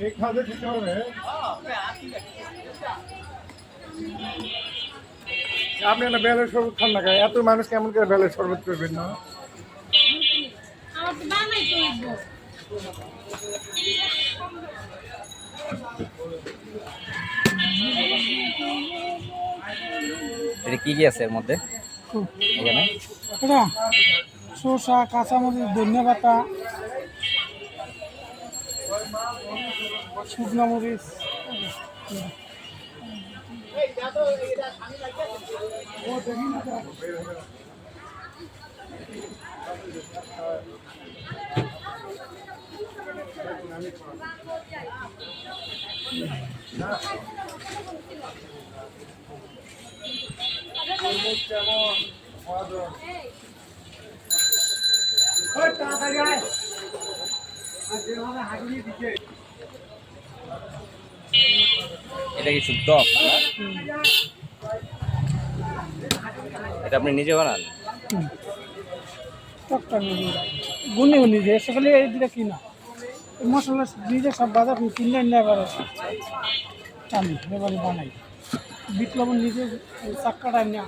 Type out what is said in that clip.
এই খাওয়া খেতে হবে। আপনি না বেলের শরবত খান না, এত মানুষ কেমন করে বেলের শরবত করবেন না? এটা কি কি আছে এর মধ্যে এখানে? এটা শসা, কাঁচামরিচ, ধনিয়া পাতা, শুকনো মরিচ। এটা কি শুদ্ধ? এটা আপনি নিজে বানান? টকটা নিজে গুনে নিজে সেখানে এই দিকে কিনা মশলা নিজে সব বাজার কিনে এনে এবারে আমি এবারে বানাই। বিট লবণ নিজে চাক্কাটা না